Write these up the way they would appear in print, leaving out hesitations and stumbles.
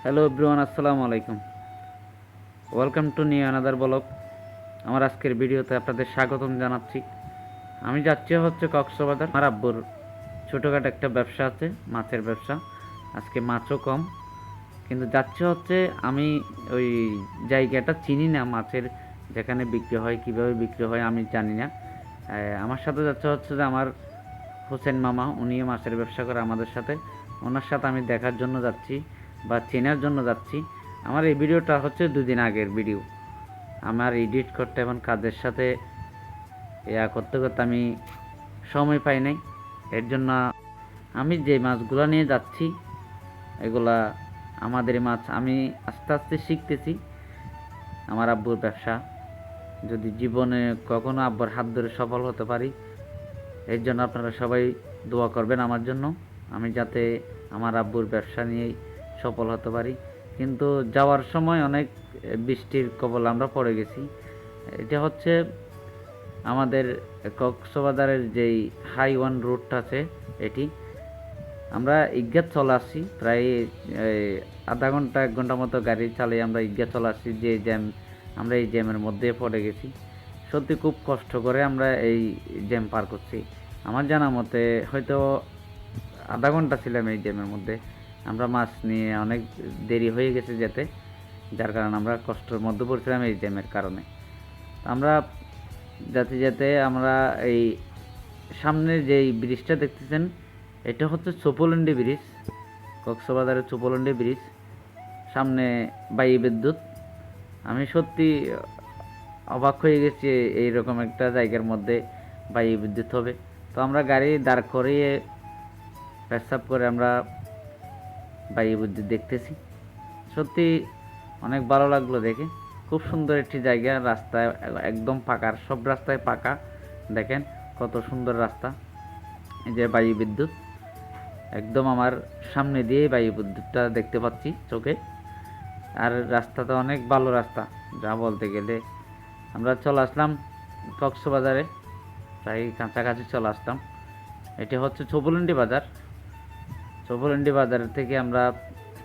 Hello everyone, আসসালামু আলাইকুম। Welcome to new another blog. আমার আজকের ভিডিওতে আপনাদের স্বাগতম জানাচ্ছি। আমি যাচ্ছি হচ্ছে কক্সবাজার। আমার আব্বুর ছোটোখাটো একটা ব্যবসা আছে, মাছের ব্যবসা। আজকে মাছও কম, কিন্তু যাচ্ছে হচ্ছে আমি ওই জায়গাটা চিনি না, মাছের যেখানে বিক্রি হয়, কিভাবে বিক্রি হয় আমি জানি না। আমার সাথে যাচ্ছে হচ্ছে যে আমার হোসেন মামা, উনিও মাছের ব্যবসা করে আমাদের সাথে। ওনার সাথে আমি দেখার জন্য যাচ্ছি বা চেনার জন্য যাচ্ছি। আমার এই ভিডিওটা হচ্ছে 2 দিন আগের ভিডিও। আমার এডিট করতে এবং কাজের সাথে করতে করতে আমি সময় পাই নাই। এর জন্য আমি যে মাছগুলো নিয়ে যাচ্ছি এগুলা আমাদের মাছ। আমি আস্তে আস্তে শিখতেছি আমার আব্বুর ব্যবসা। যদি জীবনে কখনো আব্বুর হাত ধরে সফল হতে পারি, এর জন্য আপনারা সবাই দোয়া করবেন আমার জন্য, আমি যাতে আমার আব্বুর ব্যবসা নিয়েই সফল হতে পারি। কিন্তু যাওয়ার সময় অনেক বৃষ্টির কবলে আমরা পড়ে গেছি। এটা হচ্ছে আমাদের কক্সবাজারের যেই হাই 1 রুটটা আছে, এটি আমরা ইজ্ঞাত চলে আসছি প্রায় আধা ঘন্টা 1 ঘন্টা মতো গাড়ি চালিয়ে আমরা ইজ্ঞাত চলে আসছি। যে জ্যাম, আমরা এই জ্যামের মধ্যে পড়ে গেছি। সত্যি খুব কষ্ট করে আমরা এই জ্যাম পার করছি। আমার জানা মতে হয়তো আধা ঘন্টা ছিলাম এই জ্যামের মধ্যে। আমরা মাছ নিয়ে অনেক দেরি হয়ে গেছে যেতে, যার কারণে আমরা কষ্টের মধ্যে পড়ছিলাম এই জ্যামের কারণে। আমরা যেতে যেতে আমরা এই সামনের যেই ব্রিজটা দেখতেছেন, এটা হচ্ছে চোপলন্ডি ব্রিজ, কক্সবাজারের চোপলন্ডি ব্রিজ। সামনে বায়ু বিদ্যুৎ। আমি সত্যি অবাক হয়ে গেছি এইরকম একটা জায়গার মধ্যে বায়ু বিদ্যুৎ হবে। তো আমরা গাড়ি দাঁড় করিয়ে পেশাব করে আমরা বায়ু বিদ্যুৎ দেখতেছি। সত্যি অনেক ভালো লাগলো দেখে। খুব সুন্দর একটি জায়গা। রাস্তায় একদম পাকা, সব রাস্তায় পাকা। দেখেন কত সুন্দর রাস্তা। এই যে বায়ু বিদ্যুৎ, একদম আমার সামনে দিয়ে বায়ু বিদ্যুৎটা দেখতে পাচ্ছি চোখে। আর রাস্তাটা অনেক ভালো রাস্তা যা বলতে গেলে। আমরা চলে আসলাম কক্সবাজারে, প্রায় কাছাকাছি চলে আসলাম। এটি হচ্ছে চৌপলন্ডি বাজার। চৌপলন্ডি বাজার থেকে আমরা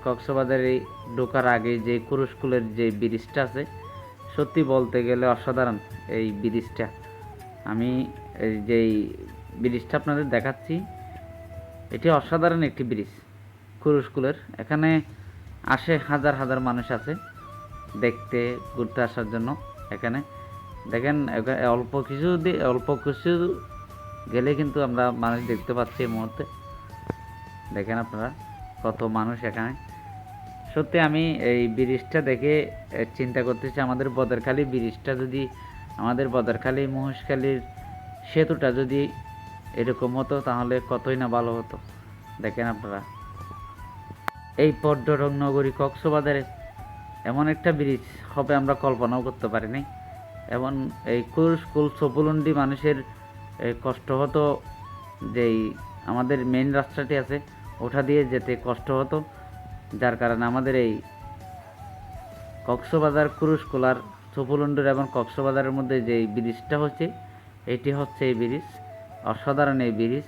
কক্সবাজারে ঢোকার আগে যে কুরুশকুলের যে ব্রিজটা আছে, সত্যি বলতে গেলে অসাধারণ এই ব্রিজটা। আমি এই যেই ব্রিজটা আপনাদের দেখাচ্ছি, এটি অসাধারণ একটি ব্রিজ কুরুশকুলের। এখানে আসে হাজার হাজার মানুষ আছে দেখতে, ঘুরতে আসার জন্য। এখানে দেখেন অল্প কিছু গেলে কিন্তু আমরা মানুষ দেখতে পাচ্ছি এই মুহূর্তে। দেখেন আপনারা কত মানুষ এখানে। সত্যি আমি এই ব্রিজটা দেখে চিন্তা করতেছি, আমাদের বদরখালী ব্রিজটা যদি, আমাদের বদরখালী মহেশখালীর সেতুটা যদি এরকম হতো তাহলে কতই না ভালো হতো। দেখেন আপনারা এই পর্যটক নগরী কক্সবাজারে এমন একটা ব্রিজ হবে আমরা কল্পনাও করতে পারিনি। এমন এই কুরুশকুল চৌপলন্ডি মানুষের কষ্ট হতো, যেই আমাদের মেইন রাস্তাটি আছে ওটা দিয়ে যেতে কষ্ট হতো, যার কারণে আমাদের এই কক্সবাজার কুরুশকুল আর চৌপলন্ডির এবং কক্সবাজারের মধ্যে যে ব্রিজটা হচ্ছে, এটি হচ্ছে এই ব্রিজ। অসাধারণ এই ব্রিজ।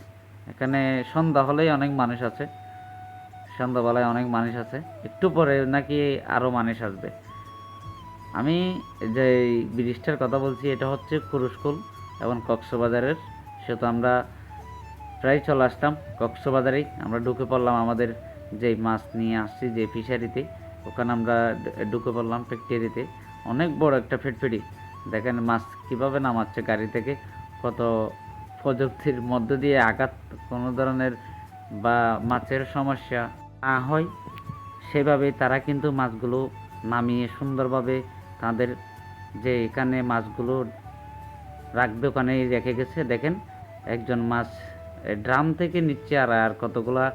এখানে সন্ধ্যা হলেই অনেক মানুষ আছে, সন্ধ্যাবেলায় অনেক মানুষ আছে, একটু পরে নাকি আরও মানুষ আসবে। আমি যে ব্রিজটার কথা বলছি এটা হচ্ছে কুরুশকুল এবং কক্সবাজারের সেতু। আমরা প্রায় চলে আসলাম কক্সবাজারেই। আমরা ঢুকে পড়লাম আমাদের যেই মাছ নিয়ে আসছি যে ফিশারিতে, ওখানে আমরা ঢুকে পড়লাম ফ্যাক্টরিতে। অনেক বড় একটা ফ্যাক্টরি। দেখেন মাছ কীভাবে নামাচ্ছে গাড়ি থেকে। কত প্রযুক্তির মধ্য দিয়ে আঘাত কোনো ধরনের বা মাছের সমস্যা না হয় সেভাবে তারা কিন্তু মাছগুলো নামিয়ে সুন্দরভাবে তাদের যে এখানে মাছগুলো রাখবে ওখানে রেখে গেছে। দেখেন একজন মাছ ড্রাম থেকে নিচ্ছে আর কতগুলা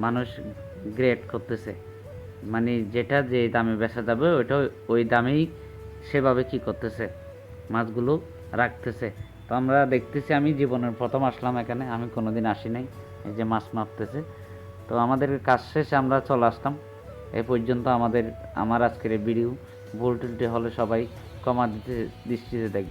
মানুষ গ্রেড করতেছে। মানে যেটা যে দামে বেচা যাবে ওইটা ওই দামেই সেভাবে কি করতেছে, মাছগুলো রাখতেছে। তো আমরা দেখতেছি, আমি জীবনের প্রথম আসলাম এখানে, আমি কোনোদিন আসি নাই। এই যে মাছ মাপতেছে। তো আমাদের কাজ শেষে আমরা চলে আসলাম। এই পর্যন্ত আমার আজকের ভিডিও। ভুল টুলটি হলে সবাই ক্ষমা দৃষ্টিতে দেখবেন।